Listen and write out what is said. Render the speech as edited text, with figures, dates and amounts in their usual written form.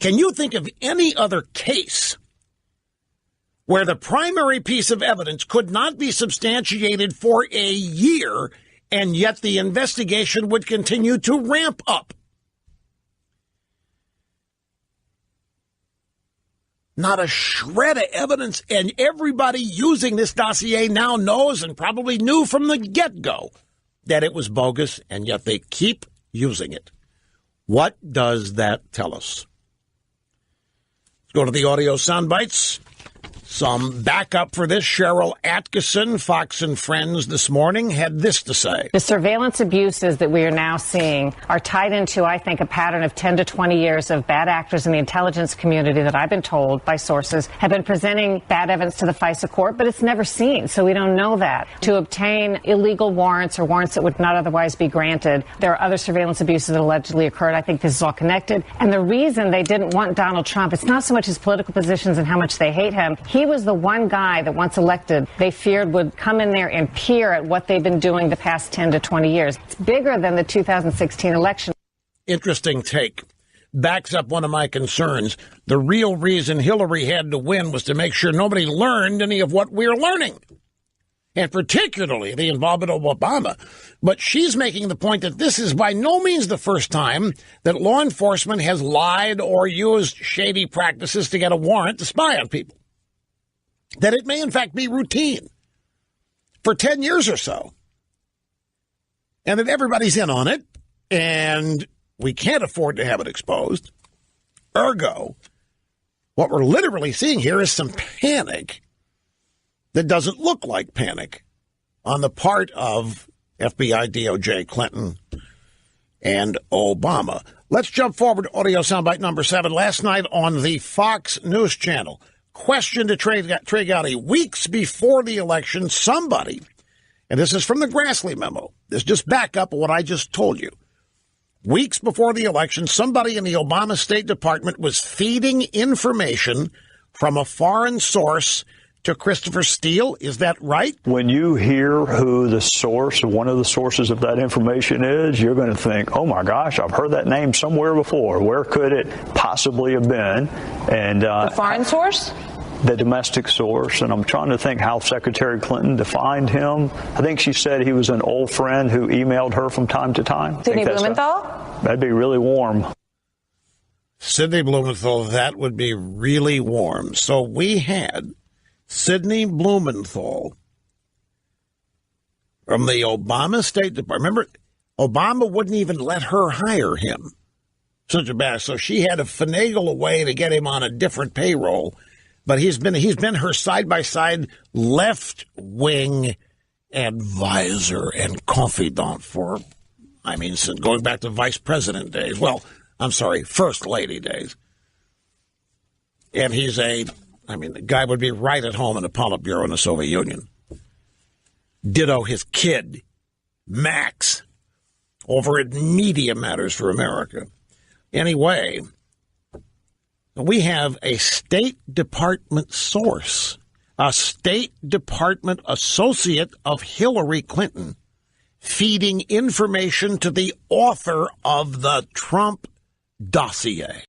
Can you think of any other case where the primary piece of evidence could not be substantiated for a year, and yet the investigation would continue to ramp up? Not a shred of evidence, and everybody using this dossier now knows and probably knew from the get-go that it was bogus, and yet they keep using it. What does that tell us? Let's go to the audio sound bites. Some backup for this. Cheryl Atkinson, Fox and Friends this morning, had this to say. The surveillance abuses that we are now seeing are tied into, I think, a pattern of 10 to 20 years of bad actors in the intelligence community that I've been told by sources have been presenting bad evidence to the FISA court, but it's never seen, so we don't know that. To obtain illegal warrants or warrants that would not otherwise be granted, there are other surveillance abuses that allegedly occurred. I think this is all connected. And the reason they didn't want Donald Trump, it's not so much his political positions and how much they hate him. He was the one guy that once elected, they feared would come in there and peer at what they've been doing the past 10 to 20 years. It's bigger than the 2016 election. Interesting take. Backs up one of my concerns. The real reason Hillary had to win was to make sure nobody learned any of what we're learning, and particularly the involvement of Obama. But she's making the point that this is by no means the first time that law enforcement has lied or used shady practices to get a warrant to spy on people. That it may, in fact, be routine for 10 years or so, and that everybody's in on it, and we can't afford to have it exposed. Ergo, what we're literally seeing here is some panic that doesn't look like panic on the part of FBI, DOJ, Clinton, and Obama. Let's jump forward to audio soundbite number 7. Last night on the Fox News Channel, question to Trey Gowdy. Weeks before the election, somebody, and this is from the Grassley memo, this is just back up what I just told you. Weeks before the election, somebody in the Obama State Department was feeding information from a foreign source to Christopher Steele. Is that right? When you hear who the source, one of the sources of that information is, you're going to think, oh my gosh, I've heard that name somewhere before. Where could it possibly have been? And the foreign source? The domestic source. And I'm trying to think how Secretary Clinton defined him. I think she said he was an old friend who emailed her from time to time. Sidney Blumenthal? That'd be really warm. Sidney Blumenthal, that would be really warm. So we had Sidney Blumenthal from the Obama State Department. Remember, Obama wouldn't even let her hire him. Such a bad. So she had to finagle a way to get him on a different payroll. But he's been her side-by-side left-wing advisor and confidant for, since going back to vice president days. Well, I'm sorry, first lady days. And he's the guy would be right at home in the Politburo in the Soviet Union. Ditto his kid, Max, over at Media Matters for America. Anyway, we have a State Department source, a State Department associate of Hillary Clinton, feeding information to the author of the Trump dossier.